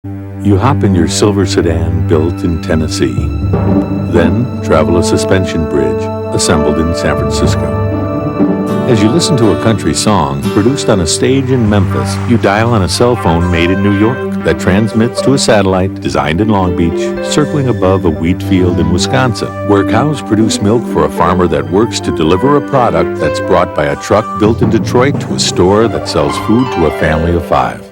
You hop in your silver sedan built in Tennessee. Then travel a suspension bridge assembled in San Francisco. As you listen to a country song produced on a stage in Memphis, you dial on a cell phone made in New York that transmits to a satellite designed in Long Beach, circling above a wheat field in Wisconsin, where cows produce milk for a farmer that works to deliver a product that's brought by a truck built in Detroit to a store that sells food to a family of 5.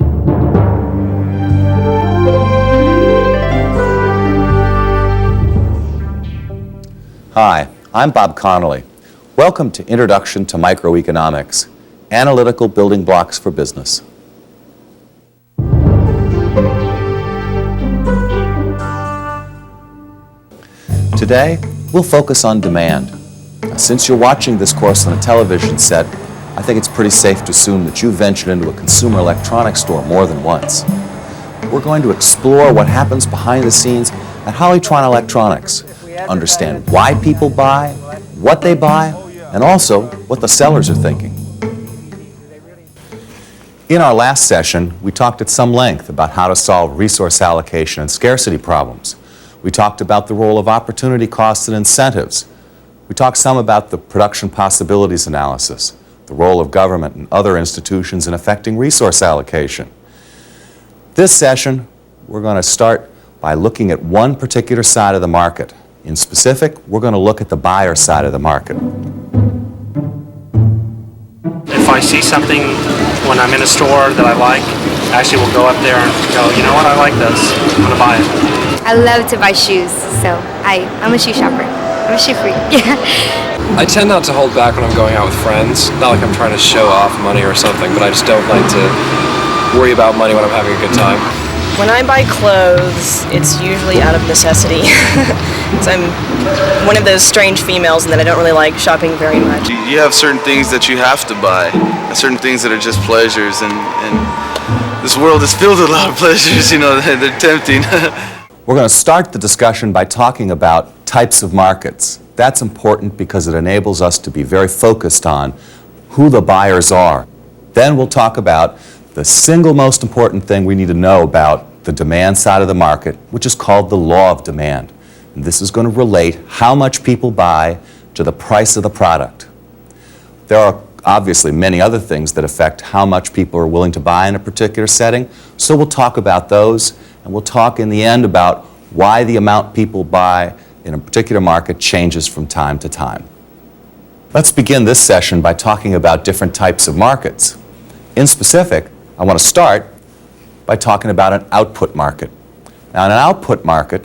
Hi, I'm Bob Connolly. Welcome to Introduction to Microeconomics, Analytical Building Blocks for Business. Today, we'll focus on demand. Since you're watching this course on a television set, I think it's pretty safe to assume that you've ventured into a consumer electronics store more than once. We're going to explore what happens behind the scenes at Hollytron Electronics, understand why people buy, what they buy, and also what the sellers are thinking. In our last session, we talked at some length about how to solve resource allocation and scarcity problems. We talked about the role of opportunity costs and incentives. We talked some about the production possibilities analysis, the role of government and other institutions in affecting resource allocation. This session, we're going to start by looking at one particular side of the market. In specific, we're going to look at the buyer side of the market. If I see something when I'm in a store that I like, I actually will go up there and go, you know what, I like this, I'm going to buy it. I love to buy shoes, so I'm a shoe shopper. I'm a shoe freak. I tend not to hold back when I'm going out with friends. Not like I'm trying to show off money or something, but I just don't like to worry about money when I'm having a good time. When I buy clothes, it's usually out of necessity. So I'm one of those strange females in that I don't really like shopping very much. You have certain things that you have to buy, and certain things that are just pleasures, and this world is filled with a lot of pleasures, you know, they're tempting. We're going to start the discussion by talking about types of markets. That's important because it enables us to be very focused on who the buyers are. Then we'll talk about the single most important thing we need to know about the demand side of the market, which is called the law of demand. And this is going to relate how much people buy to the price of the product. There are obviously many other things that affect how much people are willing to buy in a particular setting, so we'll talk about those, and we'll talk in the end about why the amount people buy in a particular market changes from time to time. Let's begin this session by talking about different types of markets. In specific, I want to start by talking about an output market. Now, in an output market,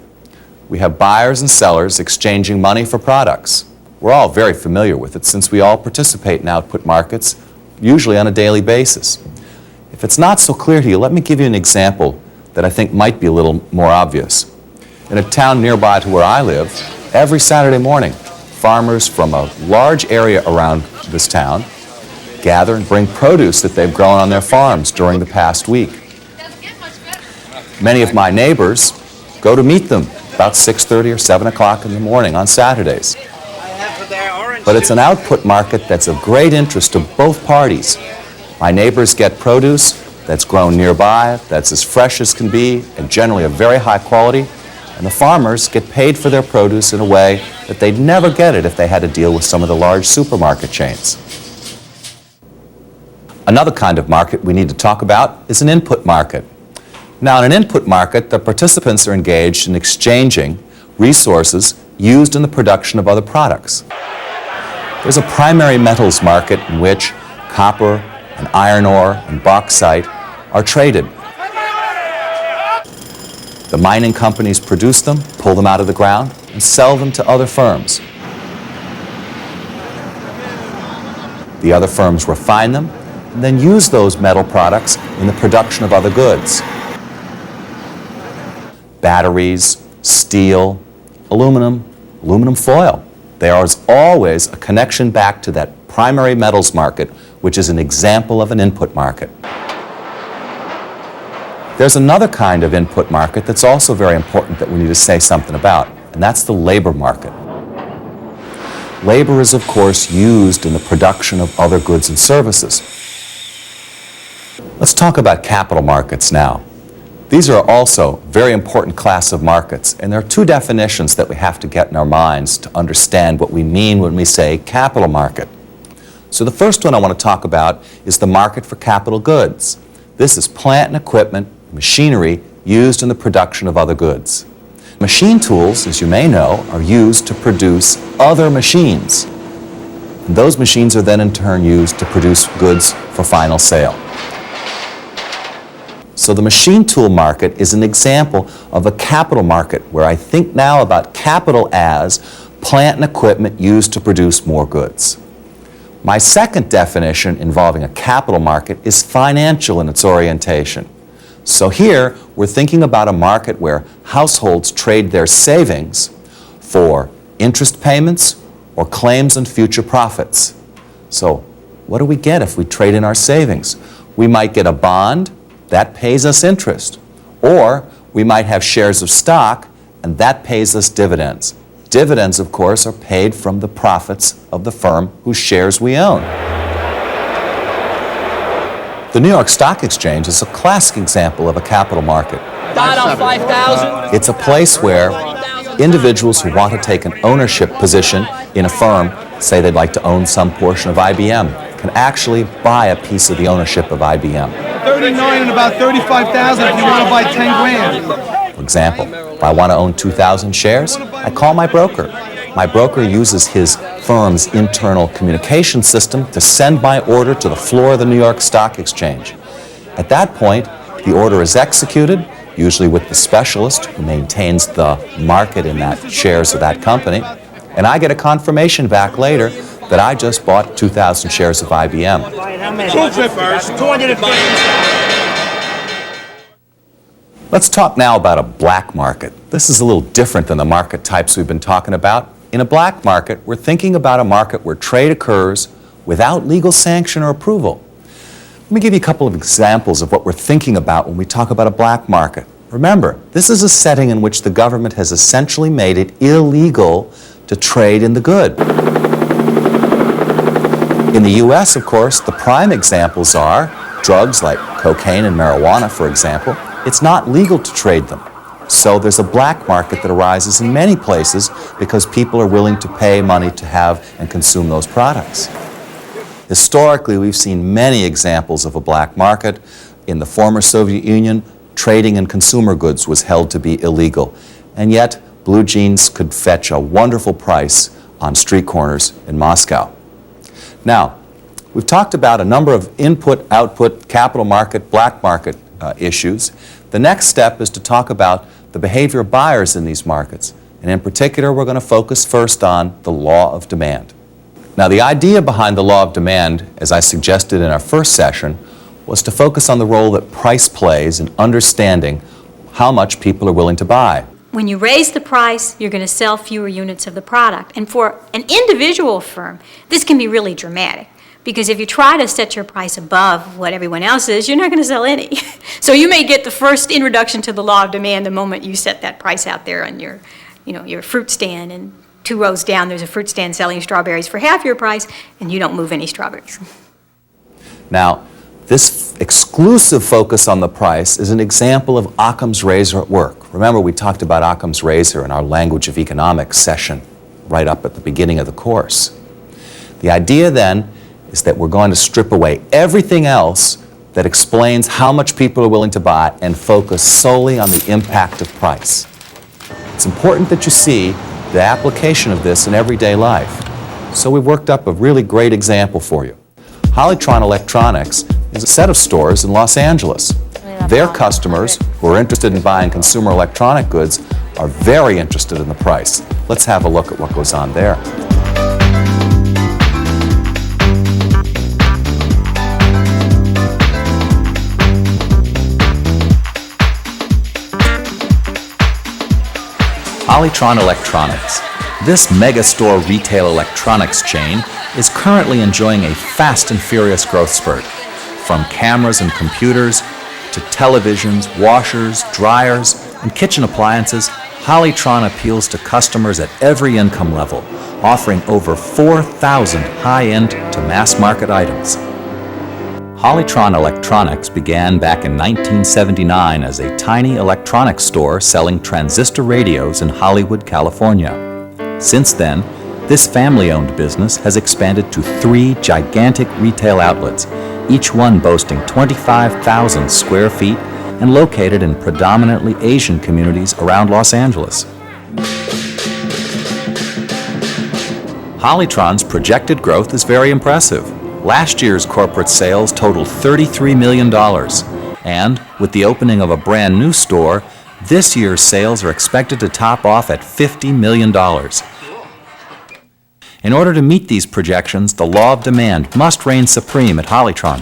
we have buyers and sellers exchanging money for products. We're all very familiar with it since we all participate in output markets, usually on a daily basis. If it's not so clear to you, let me give you an example that I think might be a little more obvious. In a town nearby to where I live, every Saturday morning, farmers from a large area around this town gather and bring produce that they've grown on their farms during the past week. Many of my neighbors go to meet them about 6:30 or 7 o'clock in the morning on Saturdays. But it's an output market that's of great interest to both parties. My neighbors get produce that's grown nearby, that's as fresh as can be, and generally of very high quality, and the farmers get paid for their produce in a way that they'd never get it if they had to deal with some of the large supermarket chains. Another kind of market we need to talk about is an input market. Now, in an input market, the participants are engaged in exchanging resources used in the production of other products. There's a primary metals market in which copper and iron ore and bauxite are traded. The mining companies produce them, pull them out of the ground, and sell them to other firms. The other firms refine them and then use those metal products in the production of other goods. Batteries, steel, aluminum foil. There is always a connection back to that primary metals market, which is an example of an input market. There's another kind of input market that's also very important that we need to say something about, and that's the labor market. Labor is, of course, used in the production of other goods and services. Let's talk about capital markets now. These are also very important class of markets, and there are two definitions that we have to get in our minds to understand what we mean when we say capital market. So the first one I want to talk about is the market for capital goods. This is plant and equipment, machinery used in the production of other goods. Machine tools, as you may know, are used to produce other machines. And those machines are then in turn used to produce goods for final sale. So the machine tool market is an example of a capital market where I think now about capital as plant and equipment used to produce more goods. My second definition involving a capital market is financial in its orientation. So here we're thinking about a market where households trade their savings for interest payments or claims on future profits. So what do we get if we trade in our savings? We might get a bond that pays us interest, or we might have shares of stock and that pays us dividends. Dividends, of course, are paid from the profits of the firm whose shares we own. The New York Stock Exchange is a classic example of a capital market. It's a place where individuals who want to take an ownership position in a firm, say they'd like to own some portion of IBM, can actually buy a piece of the ownership of IBM. 39 and about 35,000 if you want to buy 10 grand. For example, if I want to own 2,000 shares, I call my broker. My broker uses his firm's internal communication system to send my order to the floor of the New York Stock Exchange. At that point, the order is executed, usually with the specialist who maintains the market in that shares of that company, and I get a confirmation back later that I just bought 2,000 shares of IBM. Let's talk now about a black market. This is a little different than the market types we've been talking about. In a black market, we're thinking about a market where trade occurs without legal sanction or approval. Let me give you a couple of examples of what we're thinking about when we talk about a black market. Remember, this is a setting in which the government has essentially made it illegal to trade in the good. In the U.S., of course, the prime examples are drugs like cocaine and marijuana, for example. It's not legal to trade them. So there's a black market that arises in many places because people are willing to pay money to have and consume those products. Historically, we've seen many examples of a black market. In the former Soviet Union, trading in consumer goods was held to be illegal. And yet, blue jeans could fetch a wonderful price on street corners in Moscow. Now, we've talked about a number of input, output, capital market, black market issues. The next step is to talk about the behavior of buyers in these markets. And in particular, we're going to focus first on the law of demand. Now, the idea behind the law of demand, as I suggested in our first session, was to focus on the role that price plays in understanding how much people are willing to buy. When you raise the price, you're going to sell fewer units of the product. And for an individual firm, this can be really dramatic. Because if you try to set your price above what everyone else is, you're not going to sell any. So you may get the first introduction to the law of demand the moment you set that price out there on your, your fruit stand, and 2 rows down there's a fruit stand selling strawberries for half your price, and you don't move any strawberries. Now, this exclusive focus on the price is an example of Occam's razor at work. Remember, we talked about Occam's razor in our Language of Economics session right up at the beginning of the course. The idea then is that we're going to strip away everything else that explains how much people are willing to buy and focus solely on the impact of price. It's important that you see the application of this in everyday life. So we've worked up a really great example for you. Hollytron Electronics is a set of stores in Los Angeles. Their customers who are interested in buying consumer electronic goods are very interested in the price. Let's have a look at what goes on there. Hollytron Electronics. This mega-store retail electronics chain is currently enjoying a fast and furious growth spurt. From cameras and computers to televisions, washers, dryers, and kitchen appliances, Hollytron appeals to customers at every income level, offering over 4,000 high-end to mass-market items. Hollytron Electronics began back in 1979 as a tiny electronics store selling transistor radios in Hollywood, California. Since then, this family-owned business has expanded to 3 gigantic retail outlets, each one boasting 25,000 square feet and located in predominantly Asian communities around Los Angeles. Hollytron's projected growth is very impressive. Last year's corporate sales totaled $33 million, and with the opening of a brand new store, this year's sales are expected to top off at $50 million. In order to meet these projections, the law of demand must reign supreme at Hollytron.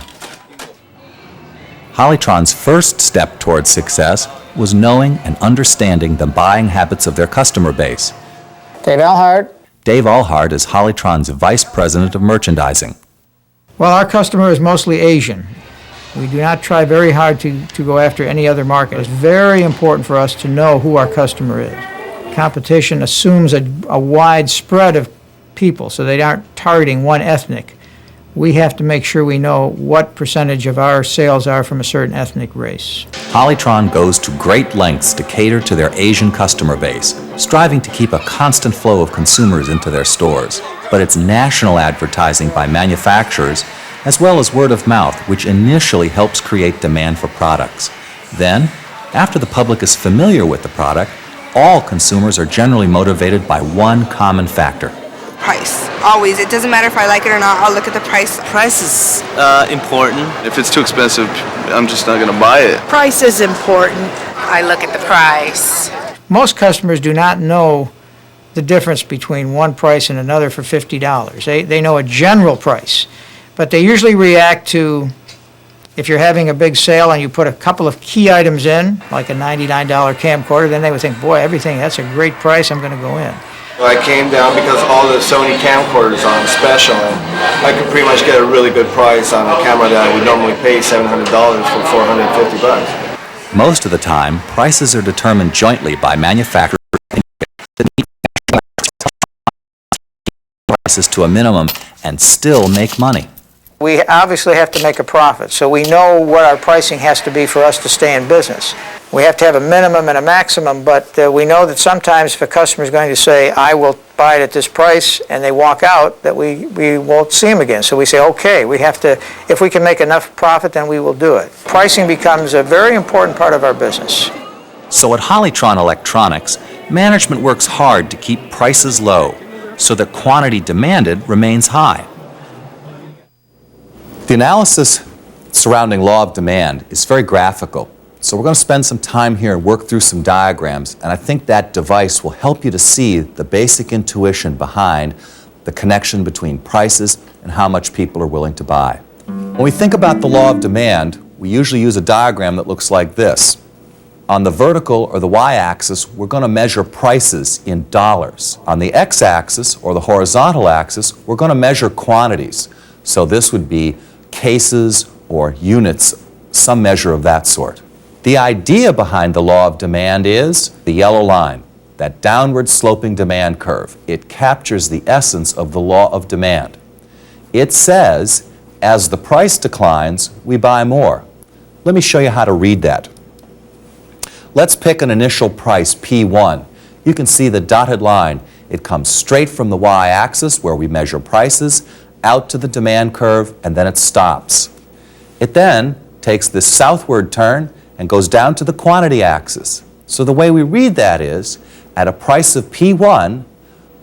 Hollytron's first step towards success was knowing and understanding the buying habits of their customer base. Dave Alhart. Dave Alhart is Hollytron's Vice President of Merchandising. Well, our customer is mostly Asian. We do not try very hard to go after any other market. It's very important for us to know who our customer is. Competition assumes a wide spread of people, so they aren't targeting one ethnic. We have to make sure we know what percentage of our sales are from a certain ethnic race. Hollytron goes to great lengths to cater to their Asian customer base, striving to keep a constant flow of consumers into their stores. But it's national advertising by manufacturers, as well as word of mouth, which initially helps create demand for products. Then, after the public is familiar with the product, all consumers are generally motivated by one common factor: price. Always. It doesn't matter if I like it or not, I'll look at the price. Price is important. If it's too expensive, I'm just not going to buy it. Price is important. I look at the price. Most customers do not know the difference between one price and another for $50. They know a general price, but they usually react to, if you're having a big sale and you put a couple of key items in, like a $99 camcorder, then they would think, boy, everything, that's a great price, I'm going to go in. I came down because all the Sony camcorders are on special, and I could pretty much get a really good price on a camera that I would normally pay $700 for $450. Most of the time, prices are determined jointly by manufacturers that meet prices to a minimum and still make money. We obviously have to make a profit, so we know what our pricing has to be for us to stay in business. We have to have a minimum and a maximum, but we know that sometimes if a customer is going to say, I will buy it at this price, and they walk out, that we won't see them again. So we say, okay, we have to, if we can make enough profit, then we will do it. Pricing becomes a very important part of our business. So at Hollytron Electronics, management works hard to keep prices low so that quantity demanded remains high. The analysis surrounding law of demand is very graphical. So we're going to spend some time here and work through some diagrams, and I think that device will help you to see the basic intuition behind the connection between prices and how much people are willing to buy. When we think about the law of demand, we usually use a diagram that looks like this. On the vertical or the y-axis, we're going to measure prices in dollars. On the x-axis or the horizontal axis, we're going to measure quantities. So this would be cases or units, some measure of that sort. The idea behind the law of demand is the yellow line, that downward sloping demand curve. It captures the essence of the law of demand. It says, as the price declines, we buy more. Let me show you how to read that. Let's pick an initial price, P1. You can see the dotted line. It comes straight from the y-axis, where we measure prices, out to the demand curve, and then it stops. It then takes this southward turn and goes down to the quantity axis. So the way we read that is, at a price of P1,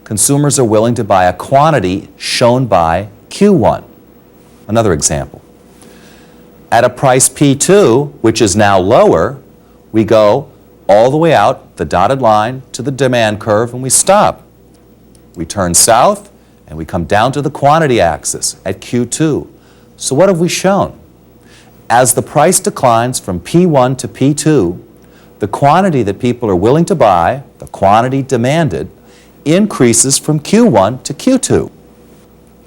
consumers are willing to buy a quantity shown by Q1. Another example. At a price P2, which is now lower, we go all the way out the dotted line to the demand curve and we stop. We turn south and we come down to the quantity axis at Q2. So what have we shown? As the price declines from P1 to P2, the quantity that people are willing to buy, the quantity demanded, increases from Q1 to Q2.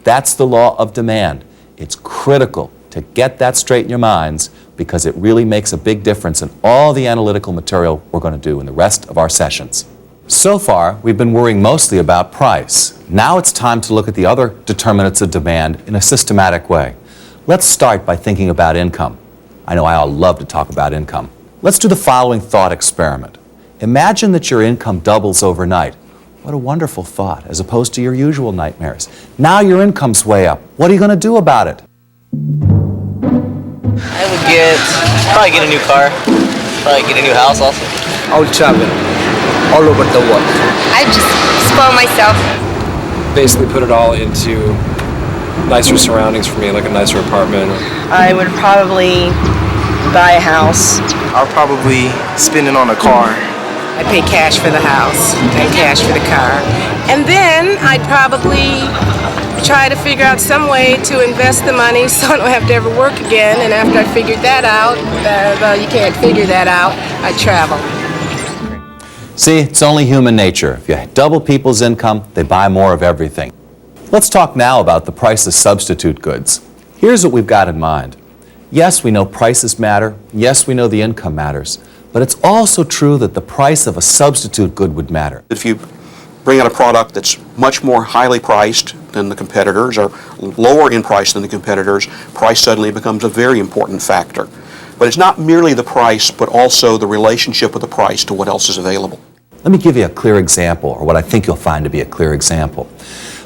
That's the law of demand. It's critical to get that straight in your minds because it really makes a big difference in all the analytical material we're going to do in the rest of our sessions. So far, we've been worrying mostly about price. Now it's time to look at the other determinants of demand in a systematic way. Let's start by thinking about income. I know I all love to talk about income. Let's do the following thought experiment. Imagine that your income doubles overnight. What a wonderful thought, as opposed to your usual nightmares. Now your income's way up. What are you going to do about it? I would probably get a new car, probably get a new house also. I would travel all over the world. I just spoil myself. Basically put it all into nicer surroundings for me, like a nicer apartment. I would probably buy a house. I'll probably spend it on a car. I pay cash for the house and cash for the car. And then I'd probably try to figure out some way to invest the money so I don't have to ever work again. And after I figured that out, well, you can't figure that out, I'd travel. See, it's only human nature. If you double people's income, they buy more of everything. Let's talk now about the price of substitute goods. Here's what we've got in mind. Yes, we know prices matter. Yes, we know the income matters. But it's also true that the price of a substitute good would matter. If you bring out a product that's much more highly priced than the competitors or lower in price than the competitors, price suddenly becomes a very important factor. But it's not merely the price, but also the relationship of the price to what else is available. Let me give you a clear example, or what I think you'll find to be a clear example.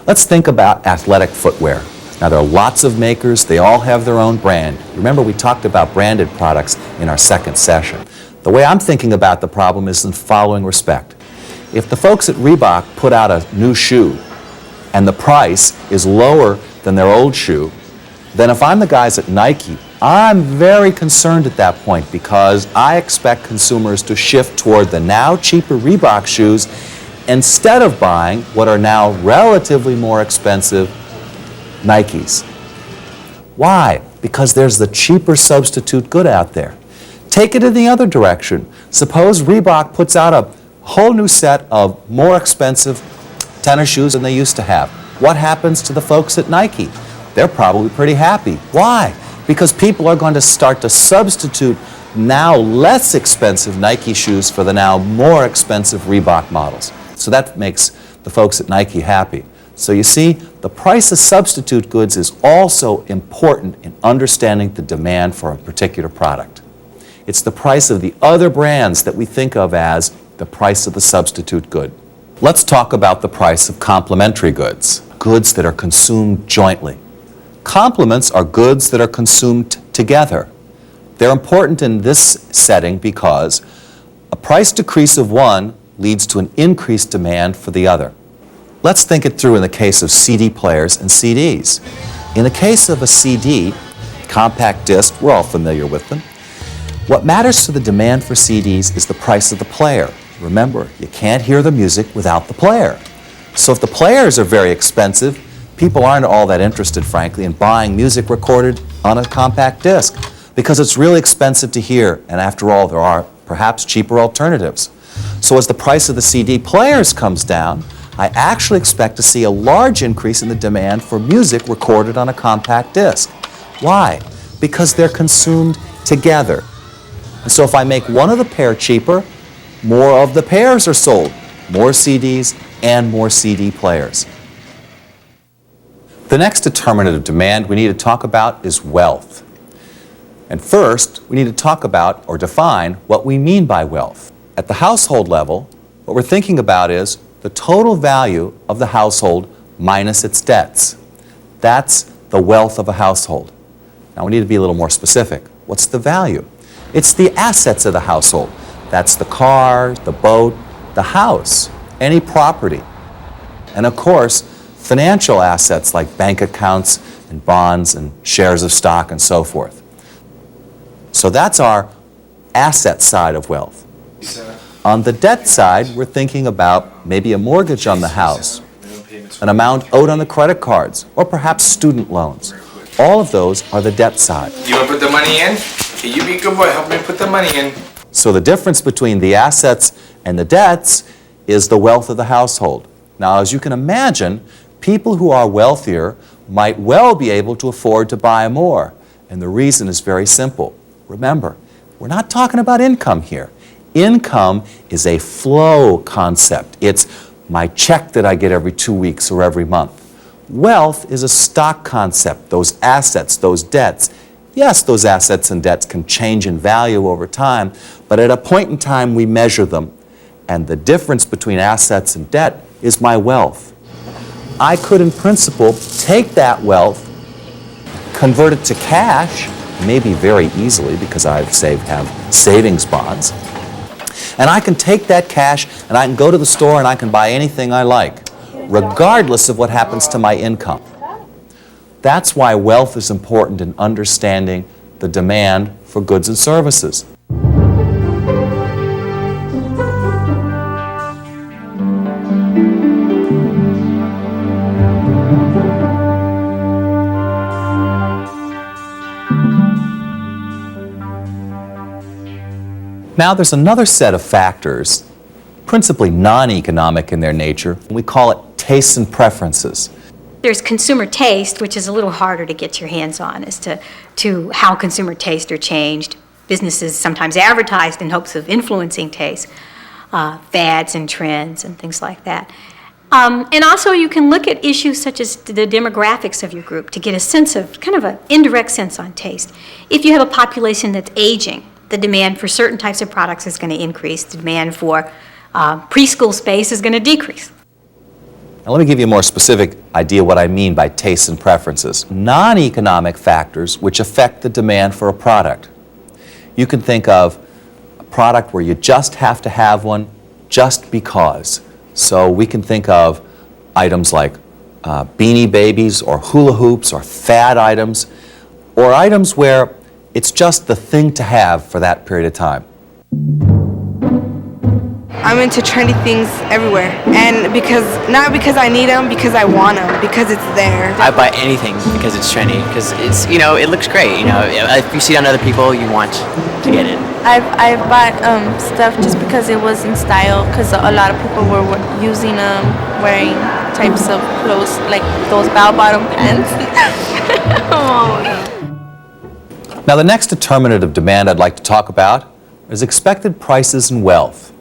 Let's think about athletic footwear. Now, there are lots of makers. They all have their own brand. Remember, we talked about branded products in our second session. The way I'm thinking about the problem is in the following respect. If the folks at Reebok put out a new shoe and the price is lower than their old shoe, then if I'm the guys at Nike, I'm very concerned at that point because I expect consumers to shift toward the now cheaper Reebok shoes instead of buying what are now relatively more expensive Nikes. Why? Because there's the cheaper substitute good out there. Take it in the other direction. Suppose Reebok puts out a whole new set of more expensive tennis shoes than they used to have. What happens to the folks at Nike? They're probably pretty happy. Why? Because people are going to start to substitute now less expensive Nike shoes for the now more expensive Reebok models. So that makes the folks at Nike happy. So you see, the price of substitute goods is also important in understanding the demand for a particular product. It's the price of the other brands that we think of as the price of the substitute good. Let's talk about the price of complementary goods, goods that are consumed jointly. Complements are goods that are consumed together. They're important in this setting because a price decrease of one leads to an increased demand for the other. Let's think it through in the case of CD players and CDs. In the case of a CD, compact disc, we're all familiar with them. What matters to the demand for CDs is the price of the player. Remember, you can't hear the music without the player. So if the players are very expensive, people aren't all that interested, frankly, in buying music recorded on a compact disc because it's really expensive to hear, and after all, there are perhaps cheaper alternatives. So as the price of the CD players comes down, I actually expect to see a large increase in the demand for music recorded on a compact disc. Why? Because they're consumed together. And so if I make one of the pair cheaper, more of the pairs are sold, more CDs and more CD players. The next determinant of demand we need to talk about is wealth. And first, we need to talk about or define what we mean by wealth. At the household level, what we're thinking about is the total value of the household minus its debts. That's the wealth of a household. Now we need to be a little more specific. What's the value? It's the assets of the household. That's the car, the boat, the house, any property. And of course, financial assets like bank accounts and bonds and shares of stock and so forth. So that's our asset side of wealth. On the debt side, we're thinking about maybe a mortgage on the house, an amount owed on the credit cards, or perhaps student loans. All of those are the debt side. You want to put the money in? Can you be a good boy? Help me put the money in. So the difference between the assets and the debts is the wealth of the household. Now, as you can imagine, people who are wealthier might well be able to afford to buy more. And the reason is very simple. Remember, we're not talking about income here. Income is a flow concept. It's my check that I get every 2 weeks or every month. Wealth is a stock concept, those assets, those debts. Yes, those assets and debts can change in value over time, but at a point in time we measure them, and the difference between assets and debt is my wealth. I could, in principle, take that wealth, convert it to cash, maybe very easily because I have savings bonds, and I can take that cash and I can go to the store and I can buy anything I like, regardless of what happens to my income. That's why wealth is important in understanding the demand for goods and services. Now there's another set of factors, principally non-economic in their nature, and we call it tastes and preferences. There's consumer taste, which is a little harder to get your hands on as to how consumer tastes are changed. Businesses sometimes advertised in hopes of influencing taste, fads and trends and things like that. And also you can look at issues such as the demographics of your group to get a sense of, kind of an indirect sense on taste. If you have a population that's aging, the demand for certain types of products is going to increase. The demand for preschool space is going to decrease. Now let me give you a more specific idea what I mean by tastes and preferences. Non-economic factors which affect the demand for a product. You can think of a product where you just have to have one just because. So we can think of items like Beanie Babies or hula hoops or fad items, or items where it's just the thing to have for that period of time. I'm into trendy things everywhere, and not because I need them, because I want them, because it's there. I buy anything because it's trendy, because it's, it looks great. If you see it on other people, you want to get it. I've bought stuff just because it was in style, because a lot of people were using wearing types of clothes like those bell-bottom pants. Oh no. Now the next determinant of demand I'd like to talk about is expected prices and wealth.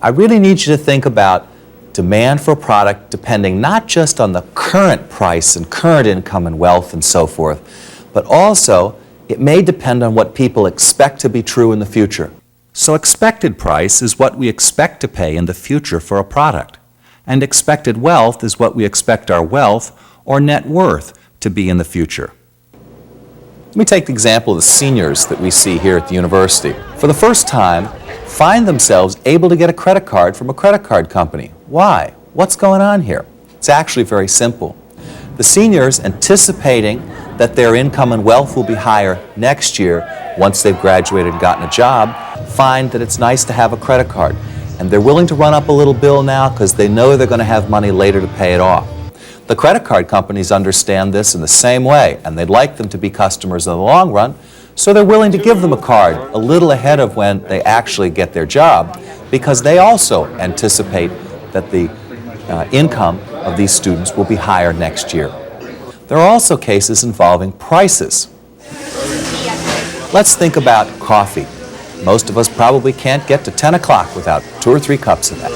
I really need you to think about demand for a product depending not just on the current price and current income and wealth and so forth, but also it may depend on what people expect to be true in the future. So expected price is what we expect to pay in the future for a product, and expected wealth is what we expect our wealth or net worth to be in the future. Let me take the example of the seniors that we see here at the university. For the first time, find themselves able to get a credit card from a credit card company. Why? What's going on here? It's actually very simple. The seniors, anticipating that their income and wealth will be higher next year once they've graduated and gotten a job, find that it's nice to have a credit card. And they're willing to run up a little bill now because they know they're going to have money later to pay it off. The credit card companies understand this in the same way, and they'd like them to be customers in the long run, so they're willing to give them a card a little ahead of when they actually get their job, because they also anticipate that the income of these students will be higher next year. There are also cases involving prices. Let's think about coffee. Most of us probably can't get to 10 o'clock without 2 or 3 cups of that.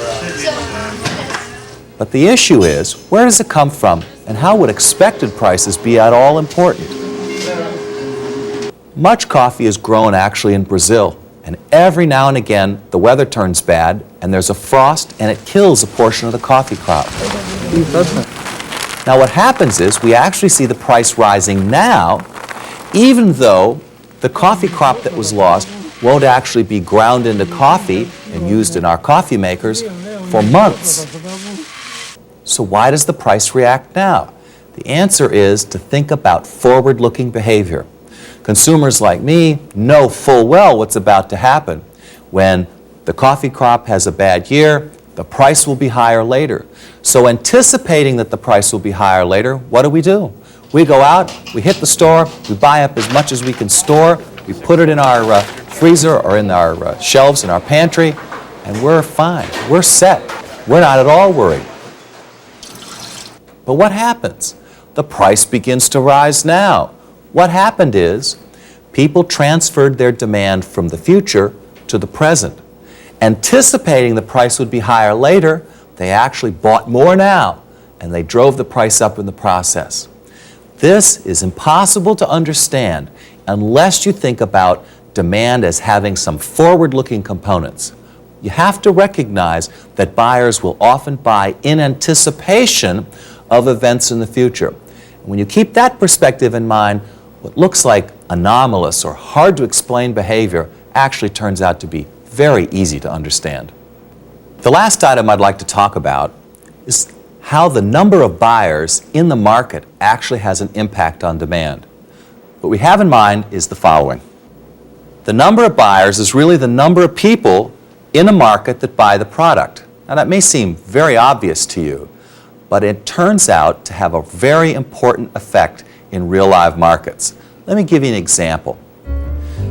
But the issue is, where does it come from, and how would expected prices be at all important? Much coffee is grown actually in Brazil, and every now and again the weather turns bad and there's a frost and it kills a portion of the coffee crop. Now what happens is we actually see the price rising now, even though the coffee crop that was lost won't actually be ground into coffee and used in our coffee makers for months. So why does the price react now? The answer is to think about forward-looking behavior. Consumers like me know full well what's about to happen. When the coffee crop has a bad year, the price will be higher later. So anticipating that the price will be higher later, what do? We go out, we hit the store, we buy up as much as we can store, we put it in our freezer or in our shelves in our pantry, and we're fine. We're set. We're not at all worried. But what happens? The price begins to rise now. What happened is people transferred their demand from the future to the present. Anticipating the price would be higher later, they actually bought more now. and they drove the price up in the process. This is impossible to understand unless you think about demand as having some forward-looking components. You have to recognize that buyers will often buy in anticipation of events in the future. And when you keep that perspective in mind, what looks like anomalous or hard to explain behavior actually turns out to be very easy to understand. The last item I'd like to talk about is how the number of buyers in the market actually has an impact on demand. What we have in mind is the following. The number of buyers is really the number of people in a market that buy the product. Now that may seem very obvious to you, but it turns out to have a very important effect in real live markets. Let me give you an example.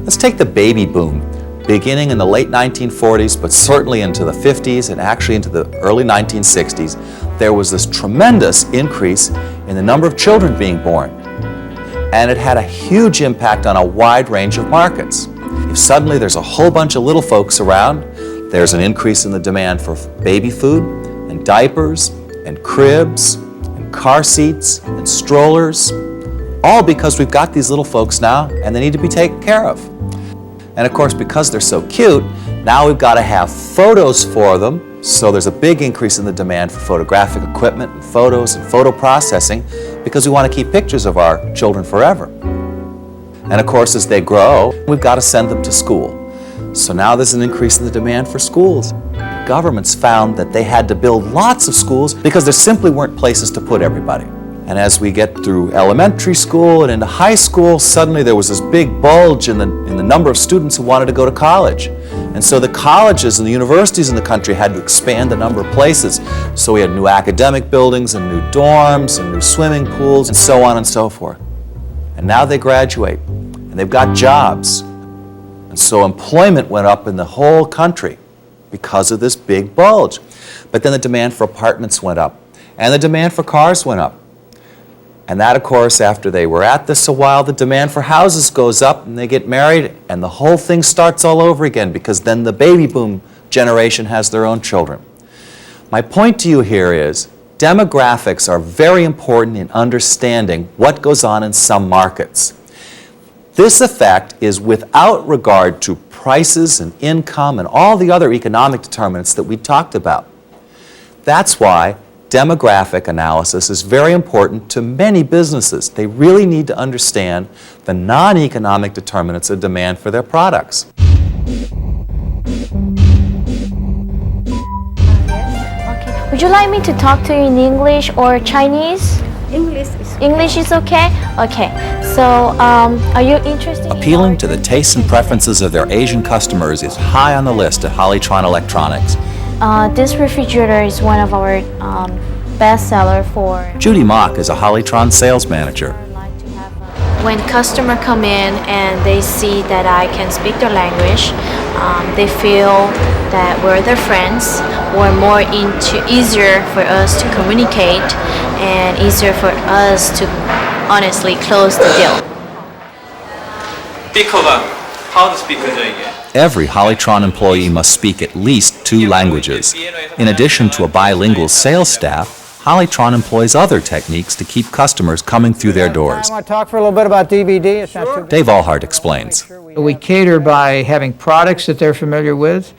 Let's take the baby boom, beginning in the late 1940s, but certainly into the 50s and actually into the early 1960s. There was this tremendous increase in the number of children being born. And it had a huge impact on a wide range of markets. If suddenly there's a whole bunch of little folks around, there's an increase in the demand for baby food and diapers and cribs and car seats and strollers, all because we've got these little folks now and they need to be taken care of. And of course, because they're so cute, now we've got to have photos for them, so there's a big increase in the demand for photographic equipment and photos and photo processing because we want to keep pictures of our children forever. And of course, as they grow, we've got to send them to school. So now there's an increase in the demand for schools. Governments found that they had to build lots of schools because there simply weren't places to put everybody. And as we get through elementary school and into high school, suddenly there was this big bulge in the number of students who wanted to go to college. And so the colleges and the universities in the country had to expand the number of places. So we had new academic buildings and new dorms and new swimming pools and so on and so forth. And now they graduate and they've got jobs. And so employment went up in the whole country because of this big bulge. But then the demand for apartments went up and the demand for cars went up. And that, of course, after they were at this a while, the demand for houses goes up and they get married and the whole thing starts all over again because then the baby boom generation has their own children. My point to you here is demographics are very important in understanding what goes on in some markets. This effect is without regard to prices and income and all the other economic determinants that we talked about. That's why demographic analysis is very important to many businesses. They really need to understand the non-economic determinants of demand for their products. Okay. Would you like me to talk to you in English or Chinese? English is okay? Okay. So, are you interested Appealing to the tastes and preferences of their Asian customers is high on the list at Hollytron Electronics. This refrigerator is one of our best seller for... Judy Mock is a Hollytron sales manager. When customers come in and they see that I can speak their language, they feel that we're their friends. We're more easier for us to communicate and easier for us to honestly close the deal. how to speak 이게. Every Hollytron employee must speak at least 2 languages. In addition to a bilingual sales staff, Hollytron employs other techniques to keep customers coming through their doors. I want to talk for a little bit about DVD. It's not too Dave Allhart explains. We cater by having products that they're familiar with.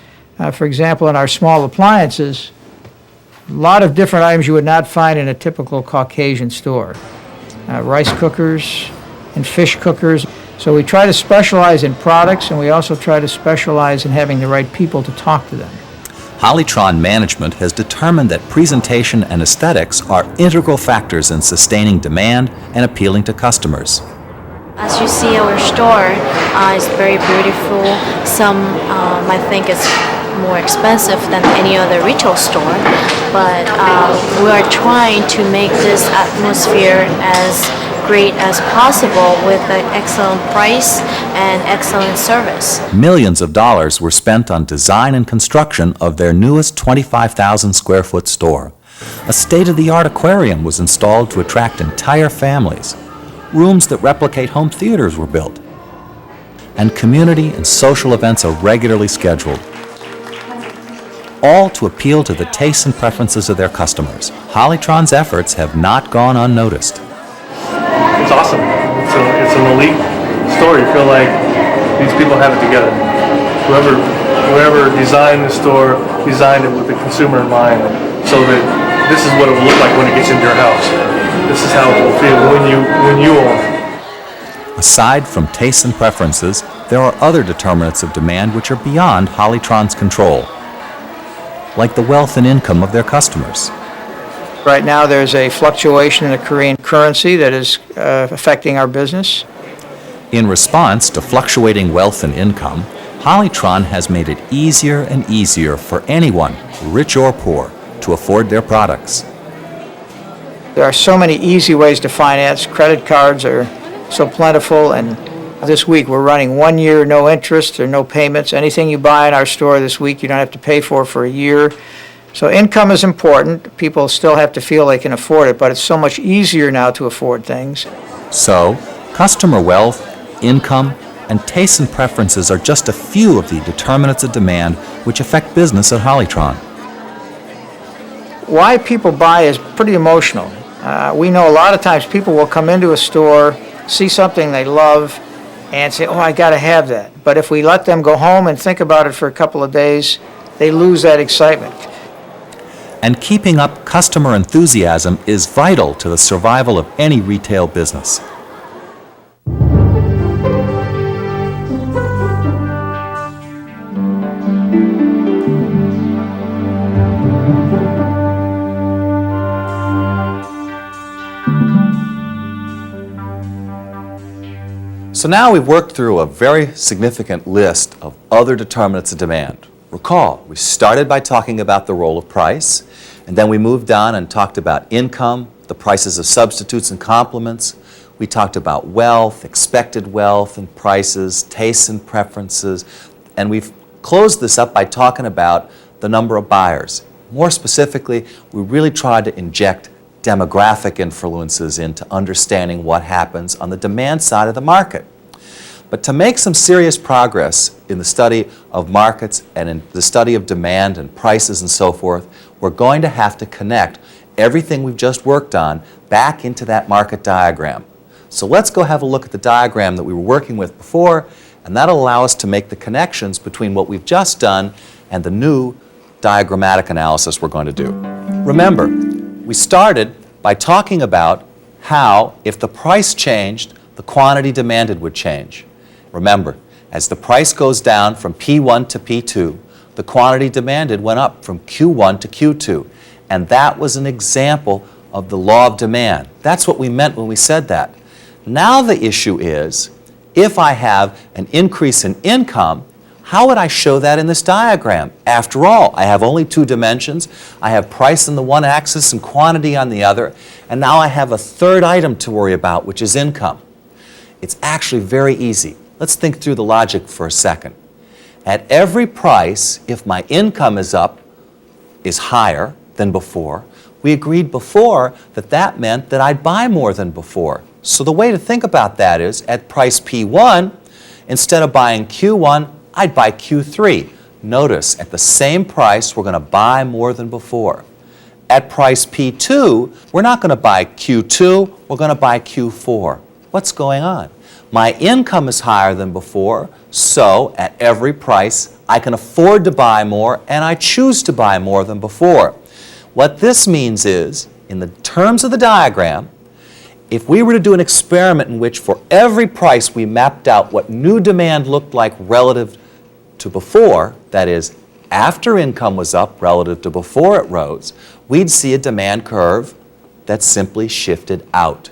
For example, in our small appliances, a lot of different items you would not find in a typical Caucasian store. Rice cookers and fish cookers. So we try to specialize in products, and we also try to specialize in having the right people to talk to them. Hollytron management has determined that presentation and aesthetics are integral factors in sustaining demand and appealing to customers. As you see, our store is very beautiful. Some might think it's more expensive than any other retail store, but we are trying to make this atmosphere as great as possible with an excellent price and excellent service. Millions of dollars were spent on design and construction of their newest 25,000 square foot store. A state-of-the-art aquarium was installed to attract entire families. Rooms that replicate home theaters were built. And community and social events are regularly scheduled. all to appeal to the tastes and preferences of their customers. Hollytron's efforts have not gone unnoticed. It's awesome. It's an elite store. You feel like these people have it together. Whoever designed the store designed it with the consumer in mind, so that this is what it will look like when it gets into your house. This is how it will feel when you own it. Aside from tastes and preferences, there are other determinants of demand which are beyond Hollytron's control, like the wealth and income of their customers. Right now there's a fluctuation in the Korean currency that is affecting our business. In response to fluctuating wealth and income, Hollytron has made it easier and easier for anyone, rich or poor, to afford their products. There are so many easy ways to finance. Credit cards are so plentiful, and this week we're running 1 year, no interest or no payments. Anything you buy in our store this week you don't have to pay for a year. So income is important. People still have to feel they can afford it, but it's so much easier now to afford things. So, customer wealth, income, and tastes and preferences are just a few of the determinants of demand which affect business at Hollytron. Why people buy is pretty emotional. We know a lot of times people will come into a store, see something they love, and say, oh, I got to have that. But if we let them go home and think about it for a couple of days, they lose that excitement. And keeping up customer enthusiasm is vital to the survival of any retail business. So now we've worked through a very significant list of other determinants of demand. Recall, we started by talking about the role of price, and then we moved on and talked about income, the prices of substitutes and complements. We talked about wealth, expected wealth and prices, tastes and preferences, and we've closed this up by talking about the number of buyers. More specifically, we really tried to inject demographic influences into understanding what happens on the demand side of the market. But to make some serious progress in the study of markets and in the study of demand and prices and so forth, we're going to have to connect everything we've just worked on back into that market diagram. So let's go have a look at the diagram that we were working with before, and that'll allow us to make the connections between what we've just done and the new diagrammatic analysis we're going to do. Remember, we started by talking about how, if the price changed, the quantity demanded would change. Remember, as the price goes down from P1 to P2, the quantity demanded went up from Q1 to Q2. And that was an example of the law of demand. That's what we meant when we said that. Now the issue is, if I have an increase in income, how would I show that in this diagram? After all, I have only two dimensions. I have price on the one axis and quantity on the other. And now I have a third item to worry about, which is income. It's actually very easy. Let's think through the logic for a second. At every price, if my income is higher than before, we agreed before that that meant that I'd buy more than before. So the way to think about that is, at price P1, instead of buying Q1, I'd buy Q3. Notice, at the same price, we're going to buy more than before. At price P2, we're not going to buy Q2, we're going to buy Q4. What's going on? My income is higher than before, so at every price, I can afford to buy more, and I choose to buy more than before. What this means is, in the terms of the diagram, if we were to do an experiment in which for every price we mapped out what new demand looked like relative to before, that is, after income was up relative to before it rose, we'd see a demand curve that simply shifted out.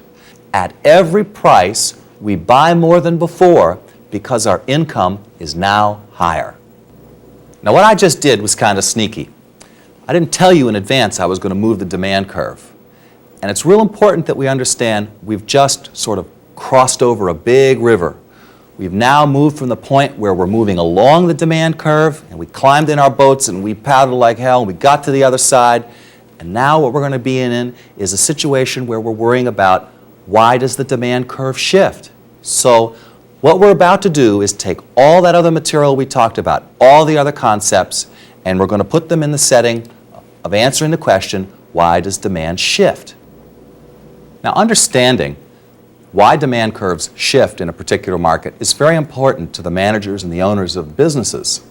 At every price, we buy more than before because our income is now higher. Now what I just did was kind of sneaky. I didn't tell you in advance I was going to move the demand curve. And it's real important that we understand we've just sort of crossed over a big river. We've now moved from the point where we're moving along the demand curve, and we climbed in our boats and we paddled like hell and we got to the other side. And now what we're going to be in is a situation where we're worrying about, why does the demand curve shift? So what we're about to do is take all that other material we talked about, all the other concepts, and we're going to put them in the setting of answering the question, why does demand shift? Now, understanding why demand curves shift in a particular market is very important to the managers and the owners of businesses.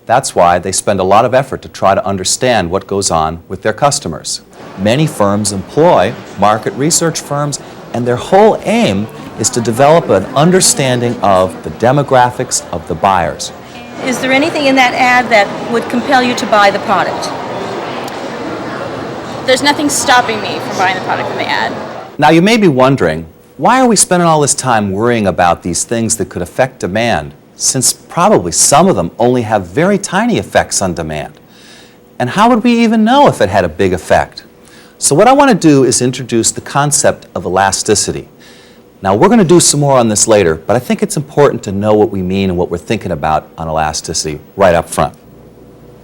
That's why they spend a lot of effort to try to understand what goes on with their customers. Many firms employ market research firms, and their whole aim is to develop an understanding of the demographics of the buyers. Is there anything in that ad that would compel you to buy the product? There's nothing stopping me from buying the product in the ad. Now, you may be wondering, why are we spending all this time worrying about these things that could affect demand, since probably some of them only have very tiny effects on demand? And how would we even know if it had a big effect? So what I want to do is introduce the concept of elasticity. Now, we're going to do some more on this later, but I think it's important to know what we mean and what we're thinking about on elasticity right up front.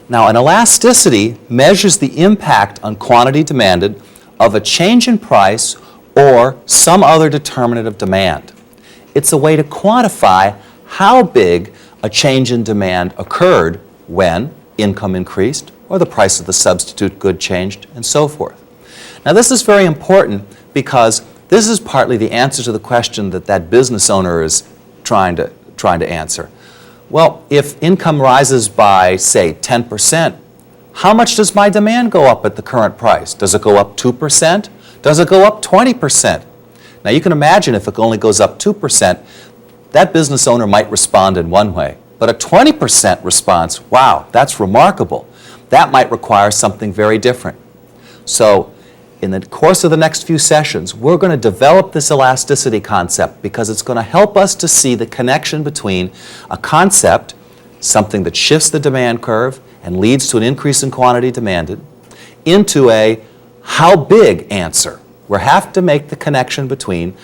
Now, an elasticity measures the impact on quantity demanded of a change in price or some other determinant of demand. It's a way to quantify how big a change in demand occurred when income increased or the price of the substitute good changed and so forth. Now, this is very important because this is partly the answer to the question that business owner is trying to answer. Well, if income rises by, say, 10%, how much does my demand go up at the current price? Does it go up 2%? Does it go up 20%? Now, you can imagine if it only goes up 2%, that business owner might respond in one way. But a 20% response, wow, that's remarkable. That might require something very different. So, in the course of the next few sessions, we're going to develop this elasticity concept because it's going to help us to see the connection between a concept, something that shifts the demand curve and leads to an increase in quantity demanded, into a how big answer. We have to make the connection between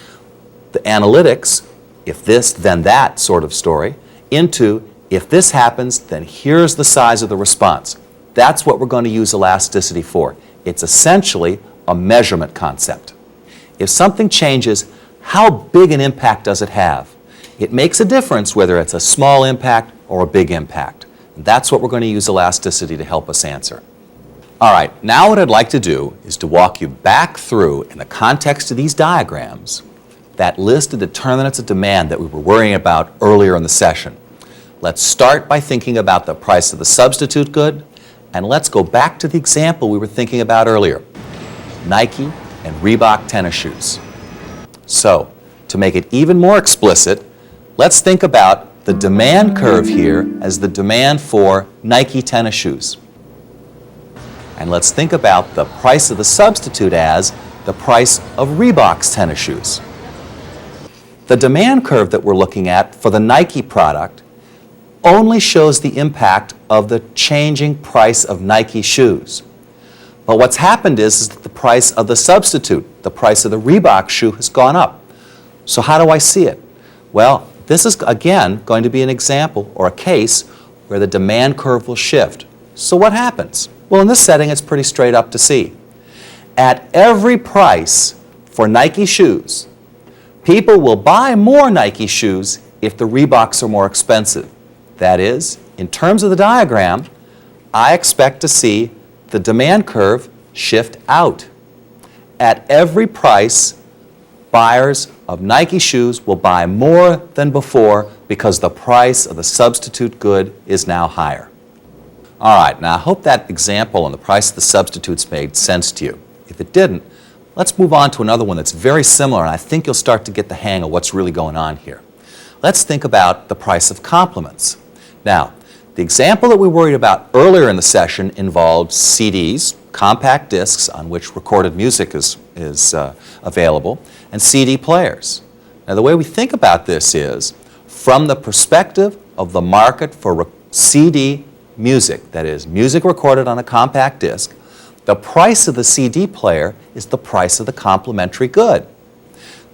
the analytics, if this, then that sort of story, into if this happens, then here's the size of the response. That's what we're going to use elasticity for. It's essentially a measurement concept. If something changes, how big an impact does it have? It makes a difference whether it's a small impact or a big impact. And that's what we're going to use elasticity to help us answer. All right, now what I'd like to do is to walk you back through, in the context of these diagrams, that list of determinants of demand that we were worrying about earlier in the session. Let's start by thinking about the price of the substitute good, and let's go back to the example we were thinking about earlier. Nike and Reebok tennis shoes. So, to make it even more explicit, let's think about the demand curve here as the demand for Nike tennis shoes. And let's think about the price of the substitute as the price of Reebok's tennis shoes. The demand curve that we're looking at for the Nike product only shows the impact of the changing price of Nike shoes. But what's happened is that the price of the substitute, the price of the Reebok shoe, has gone up. So how do I see it? Well, this is, again, going to be an example or a case where the demand curve will shift. So what happens? Well, in this setting, it's pretty straight up to see. At every price for Nike shoes, people will buy more Nike shoes if the Reeboks are more expensive. That is, in terms of the diagram, I expect to see the demand curve shift out. At every price, buyers of Nike shoes will buy more than before because the price of the substitute good is now higher. All right, now I hope that example on the price of the substitutes made sense to you. If it didn't, let's move on to another one that's very similar, and I think you'll start to get the hang of what's really going on here. Let's think about the price of complements. Now, the example that we worried about earlier in the session involved CDs, compact discs on which recorded music is available, and CD players. Now, the way we think about this is from the perspective of the market for CD music, that is, music recorded on a compact disc, the price of the CD player is the price of the complementary good.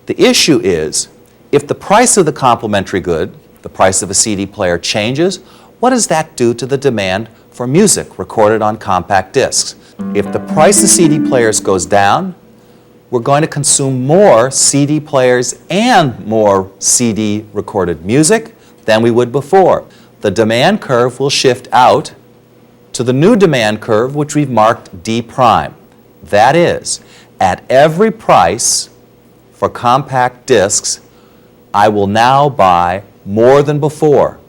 The issue is, if the price of the complementary good, the price of a CD player, changes, what does that do to the demand for music recorded on compact discs? If the price of CD players goes down, we're going to consume more CD players and more CD recorded music than we would before. The demand curve will shift out to the new demand curve, which we've marked D prime. That is, at every price for compact discs, I will now buy more than before.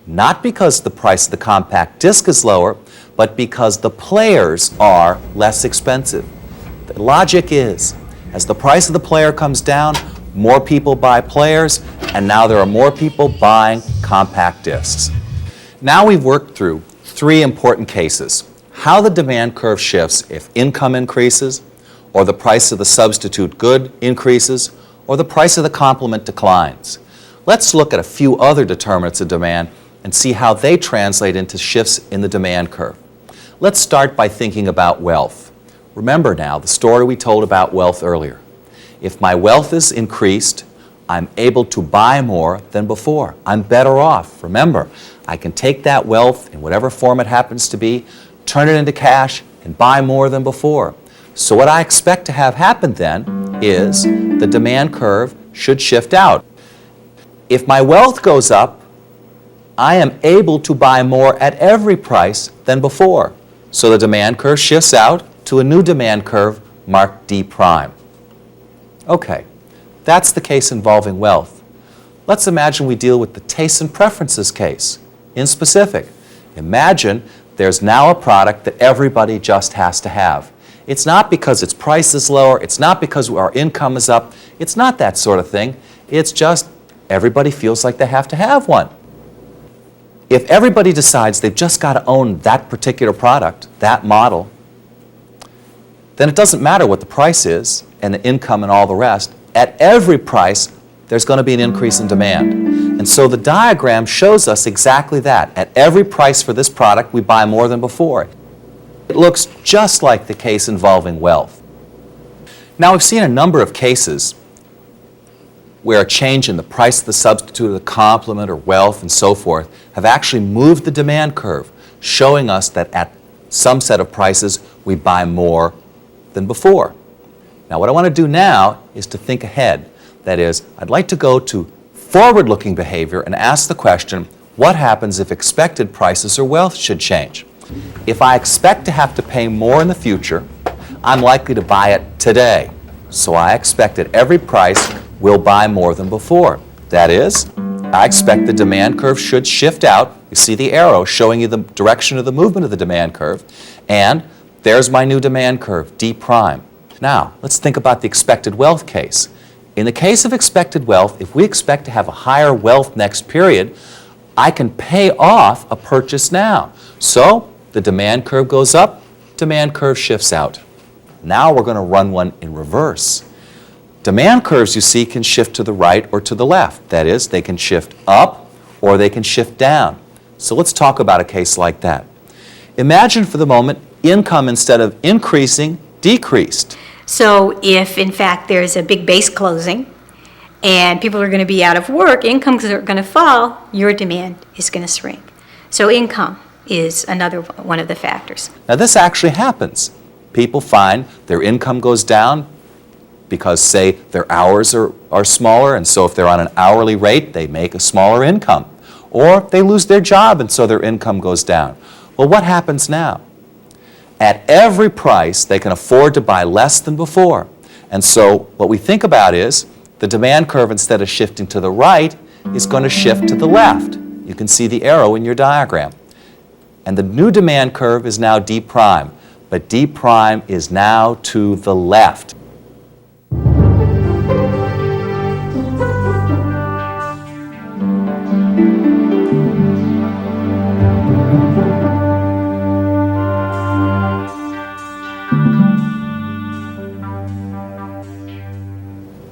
Not because the price of the compact disc is lower, but because the players are less expensive. The logic is, as the price of the player comes down, more people buy players, and now there are more people buying compact discs. Now we've worked through three important cases: how the demand curve shifts if income increases, or the price of the substitute good increases, or the price of the complement declines. Let's look at a few other determinants of demand and see how they translate into shifts in the demand curve. Let's start by thinking about wealth. Remember now the story we told about wealth earlier. If my wealth is increased, I'm able to buy more than before. I'm better off. Remember, I can take that wealth in whatever form it happens to be, turn it into cash, and buy more than before. So what I expect to have happen then is the demand curve should shift out. If my wealth goes up, I am able to buy more at every price than before. So the demand curve shifts out to a new demand curve marked D prime. Okay, that's the case involving wealth. Let's imagine we deal with the tastes and preferences case. In specific, imagine there's now a product that everybody just has to have. It's not because its price is lower, it's not because our income is up, it's not that sort of thing. It's just everybody feels like they have to have one. If everybody decides they've just got to own that particular product, that model, then it doesn't matter what the price is and the income and all the rest. At every price, there's going to be an increase in demand. And so the diagram shows us exactly that. At every price for this product, we buy more than before. It looks just like the case involving wealth. Now, we've seen a number of cases where a change in the price of the substitute of the complement or wealth and so forth have actually moved the demand curve, showing us that at some set of prices we buy more than before. Now what I want to do now is to think ahead. That is, I'd like to go to forward-looking behavior and ask the question, what happens if expected prices or wealth should change? If I expect to have to pay more in the future, I'm likely to buy it today. So I expect at every price we'll buy more than before. That is, I expect the demand curve should shift out. You see the arrow showing you the direction of the movement of the demand curve. And there's my new demand curve, D prime. Now, let's think about the expected wealth case. In the case of expected wealth, if we expect to have a higher wealth next period, I can pay off a purchase now. So the demand curve goes up, demand curve shifts out. Now we're going to run one in reverse. Demand curves, you see, can shift to the right or to the left. That is, they can shift up or they can shift down. So let's talk about a case like that. Imagine for the moment income, instead of increasing, decreased. So if, in fact, there's a big base closing and people are going to be out of work, incomes are going to fall, your demand is going to shrink. So income is another one of the factors. Now this actually happens. People find their income goes down because, say, their hours are smaller, and so if they're on an hourly rate, they make a smaller income. Or they lose their job, and so their income goes down. Well, what happens now? At every price, they can afford to buy less than before. And so what we think about is the demand curve, instead of shifting to the right, is going to shift to the left. You can see the arrow in your diagram. And the new demand curve is now D prime, but D prime is now to the left.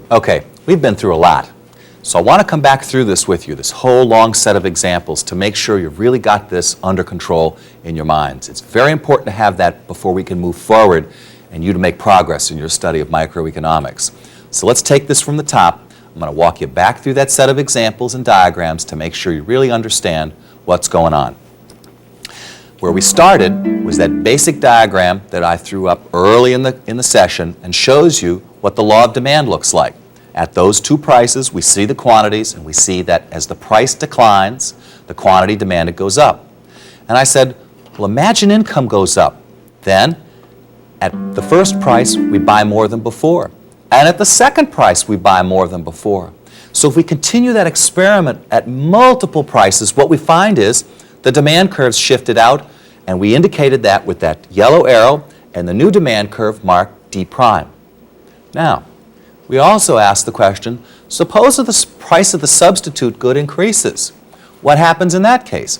Okay, we've been through a lot. So I want to come back through this with you, this whole long set of examples, to make sure you've really got this under control in your minds. It's very important to have that before we can move forward and you to make progress in your study of microeconomics. So let's take this from the top. I'm going to walk you back through that set of examples and diagrams to make sure you really understand what's going on. Where we started was that basic diagram that I threw up early in the session and shows you what the law of demand looks like. At those two prices, we see the quantities, and we see that as the price declines, the quantity demanded goes up. And I said, Well, imagine income goes up. Then, at the first price, we buy more than before. And at the second price, we buy more than before. So if we continue that experiment at multiple prices, what we find is the demand curves shifted out, and we indicated that with that yellow arrow and the new demand curve marked D prime. Now, we also asked the question, suppose that the price of the substitute good increases. What happens in that case?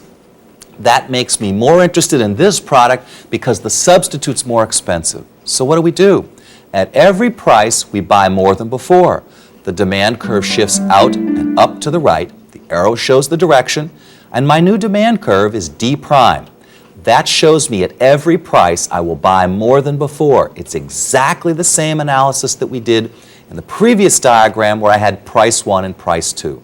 That makes me more interested in this product because the substitute's more expensive. So what do? At every price, we buy more than before. The demand curve shifts out and up to the right. The arrow shows the direction, and my new demand curve is D prime. That shows me at every price I will buy more than before. It's exactly the same analysis that we did in the previous diagram where I had price 1 and price 2.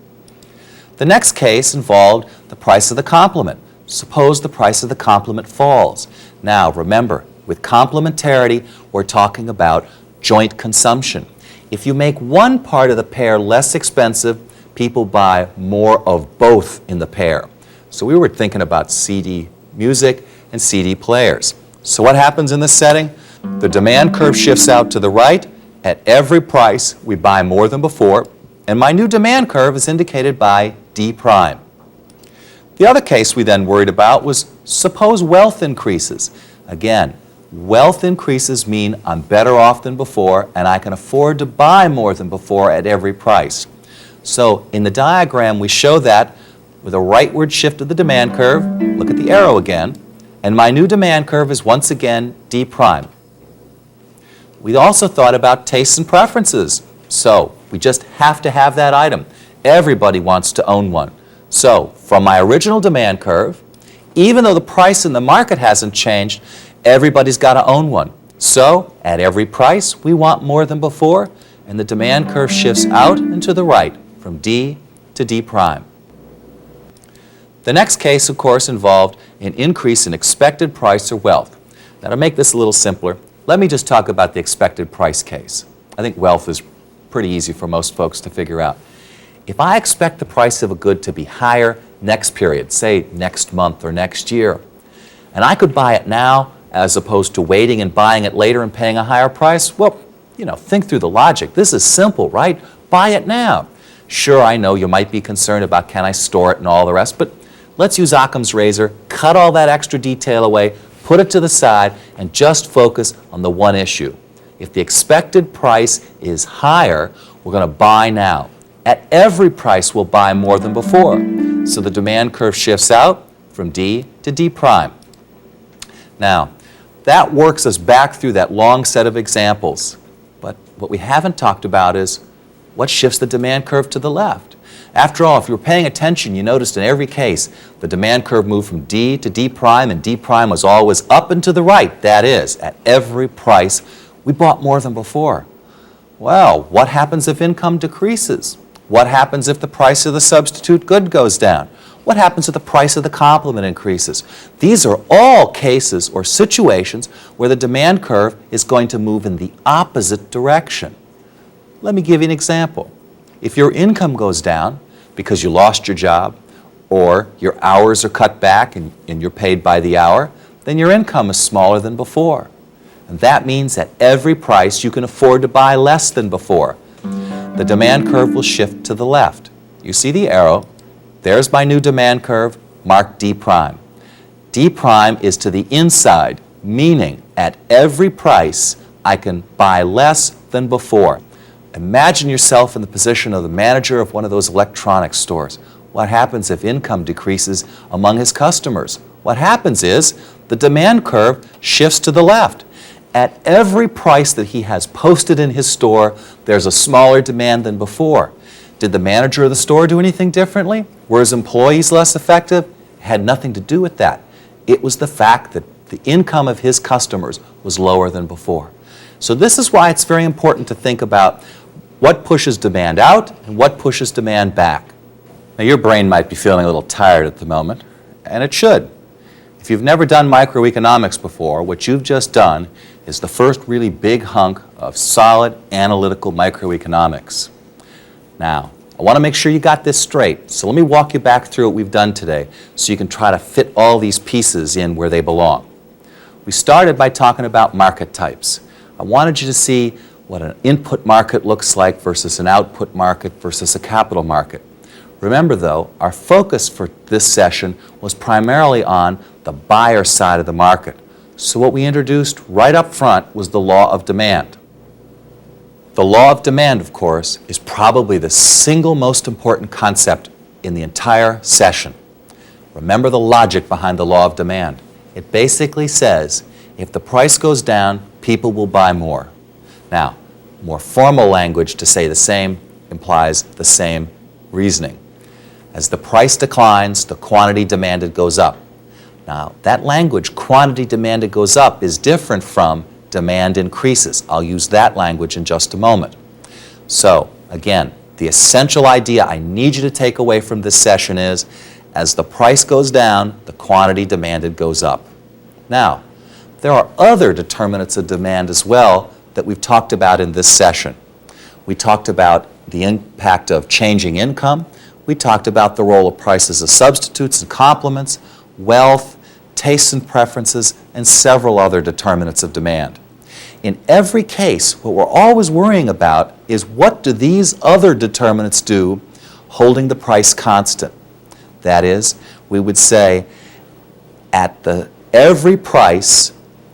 The next case involved the price of the complement. Suppose the price of the complement falls. Now, remember, with complementarity, we're talking about joint consumption. If you make one part of the pair less expensive, people buy more of both in the pair. So we were thinking about CD music and CD players. So what happens in this setting? The demand curve shifts out to the right. At every price, we buy more than before, and my new demand curve is indicated by D prime. The other case we then worried about was suppose wealth increases. Again, wealth increases mean I'm better off than before and I can afford to buy more than before at every price. So in the diagram we show that with a rightward shift of the demand curve, look at the arrow again, and my new demand curve is once again D prime. We also thought about tastes and preferences. So we just have to have that item. Everybody wants to own one. So, from my original demand curve, even though the price in the market hasn't changed, everybody's got to own one. So, at every price, we want more than before, and the demand curve shifts out and to the right, from D to D prime. The next case, of course, involved an increase in expected price or wealth. Now, to make this a little simpler, let me just talk about the expected price case. I think wealth is pretty easy for most folks to figure out. If I expect the price of a good to be higher next period, say next month or next year, and I could buy it now as opposed to waiting and buying it later and paying a higher price, well, think through the logic. This is simple, right? Buy it now. Sure, I know you might be concerned about can I store it and all the rest, but let's use Occam's razor, cut all that extra detail away, put it to the side, and just focus on the one issue. If the expected price is higher, we're going to buy now. At every price, we'll buy more than before. So the demand curve shifts out from D to D prime. Now, that works us back through that long set of examples. But what we haven't talked about is what shifts the demand curve to the left. After all, if you were paying attention, you noticed in every case the demand curve moved from D to D prime, and D prime was always up and to the right. That is, at every price, we bought more than before. Well, what happens if income decreases? What happens if the price of the substitute good goes down? What happens if the price of the complement increases? These are all cases or situations where the demand curve is going to move in the opposite direction. Let me give you an example. If your income goes down because you lost your job, or your hours are cut back and you're paid by the hour, then your income is smaller than before. And that means at every price you can afford to buy less than before. The demand curve will shift to the left. You see the arrow. There's my new demand curve, marked D prime. D prime is to the inside, meaning at every price I can buy less than before. Imagine yourself in the position of the manager of one of those electronics stores. What happens if income decreases among his customers? What happens is the demand curve shifts to the left. At every price that he has posted in his store, there's a smaller demand than before. Did the manager of the store do anything differently? Were his employees less effective? It had nothing to do with that. It was the fact that the income of his customers was lower than before. So this is why it's very important to think about what pushes demand out and what pushes demand back. Now your brain might be feeling a little tired at the moment, and it should. If you've never done microeconomics before, what you've just done is the first really big hunk of solid analytical microeconomics. Now, I want to make sure you got this straight, so let me walk you back through what we've done today so you can try to fit all these pieces in where they belong. We started by talking about market types. I wanted you to see what an input market looks like versus an output market versus a capital market. Remember though, our focus for this session was primarily on the buyer side of the market. So what we introduced right up front was the law of demand. The law of demand, of course, is probably the single most important concept in the entire session. Remember the logic behind the law of demand. It basically says, if the price goes down, people will buy more. Now, more formal language to say the same implies the same reasoning. As the price declines, the quantity demanded goes up. Now, that language, quantity demanded goes up, is different from demand increases. I'll use that language in just a moment. So, again, the essential idea I need you to take away from this session is, as the price goes down, the quantity demanded goes up. Now, there are other determinants of demand as well that we've talked about in this session. We talked about the impact of changing income. We talked about the role of prices as substitutes and complements, wealth, tastes and preferences, and several other determinants of demand. In every case, what we're always worrying about is what do these other determinants do holding the price constant? That is, we would say at every price,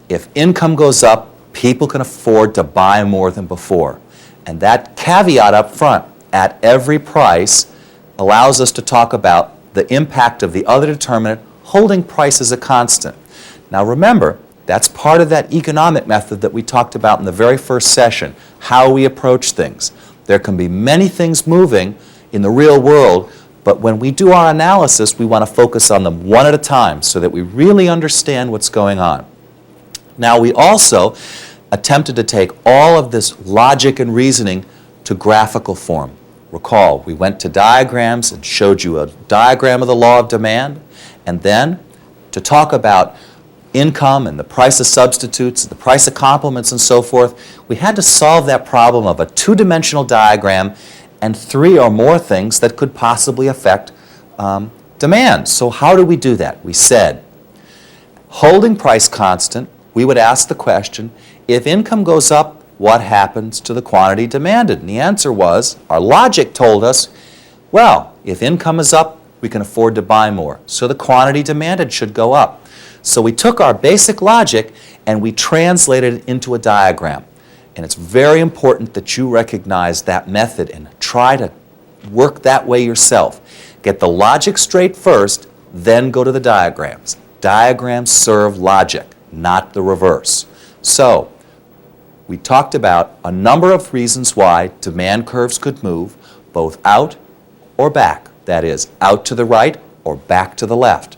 if income goes up, people can afford to buy more than before. And that caveat up front, at every price, allows us to talk about the impact of the other determinant holding price as a constant. Now remember, that's part of that economic method that we talked about in the very first session, how we approach things. There can be many things moving in the real world, but when we do our analysis, we want to focus on them one at a time so that we really understand what's going on. Now, we also attempted to take all of this logic and reasoning to graphical form. Recall, we went to diagrams and showed you a diagram of the law of demand, and then to talk about income and the price of substitutes, the price of complements and so forth, we had to solve that problem of a two-dimensional diagram and three or more things that could possibly affect demand. So how do we do that? We said, holding price constant, we would ask the question, if income goes up, what happens to the quantity demanded? And the answer was, our logic told us, well, if income is up, we can afford to buy more. So the quantity demanded should go up. So we took our basic logic and we translated it into a diagram. And it's very important that you recognize that method and try to work that way yourself. Get the logic straight first, then go to the diagrams. Diagrams serve logic, not the reverse. So, we talked about a number of reasons why demand curves could move both out or back. That is, out to the right or back to the left.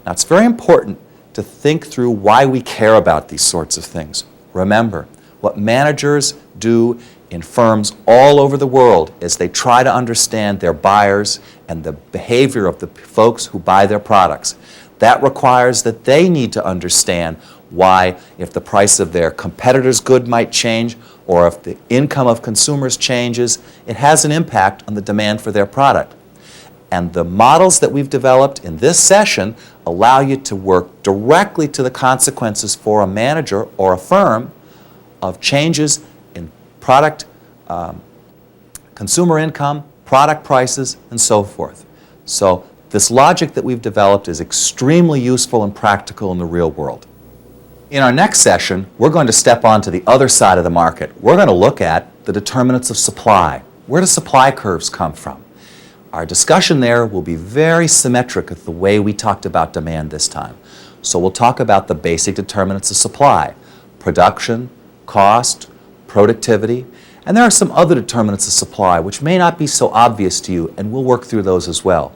Now, it's very important to think through why we care about these sorts of things. Remember, what managers do in firms all over the world is they try to understand their buyers and the behavior of the folks who buy their products. That requires that they need to understand why, if the price of their competitor's good might change or if the income of consumers changes, it has an impact on the demand for their product. And the models that we've developed in this session allow you to work directly to the consequences for a manager or a firm of changes in product, consumer income, product prices, and so forth. So this logic that we've developed is extremely useful and practical in the real world. In our next session, we're going to step on to the other side of the market. We're going to look at the determinants of supply. Where do supply curves come from? Our discussion there will be very symmetric with the way we talked about demand this time. So we'll talk about the basic determinants of supply: production, cost, productivity, and there are some other determinants of supply which may not be so obvious to you, and we'll work through those as well.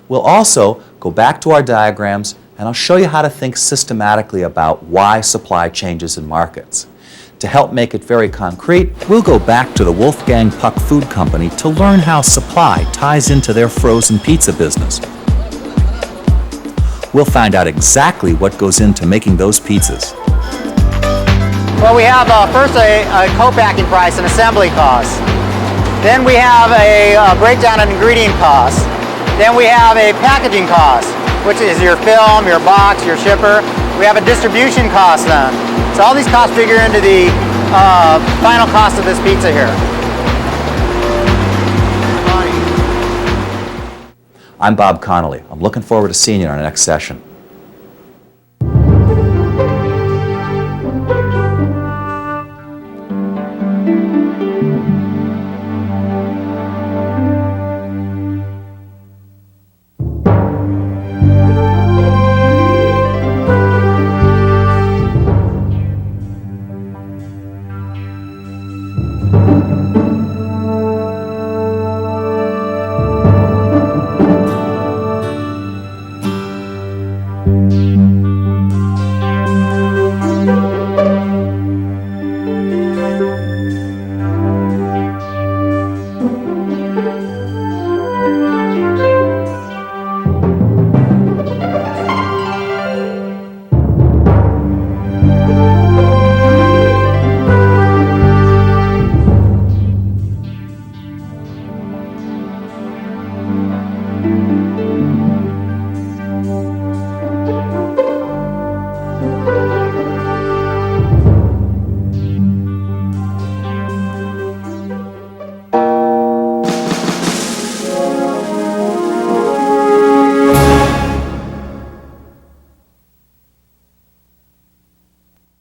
We'll also go back to our diagrams, and I'll show you how to think systematically about why supply changes in markets. To help make it very concrete, we'll go back to the Wolfgang Puck Food Company to learn how supply ties into their frozen pizza business. We'll find out exactly what goes into making those pizzas. Well, we have first a co-packing price and assembly costs. Then we have a breakdown in ingredient costs. Then we have a packaging cost, which is your film, your box, your shipper. We have a distribution cost then. So all these costs figure into the final cost of this pizza here. I'm Bob Connolly. I'm looking forward to seeing you in our next session.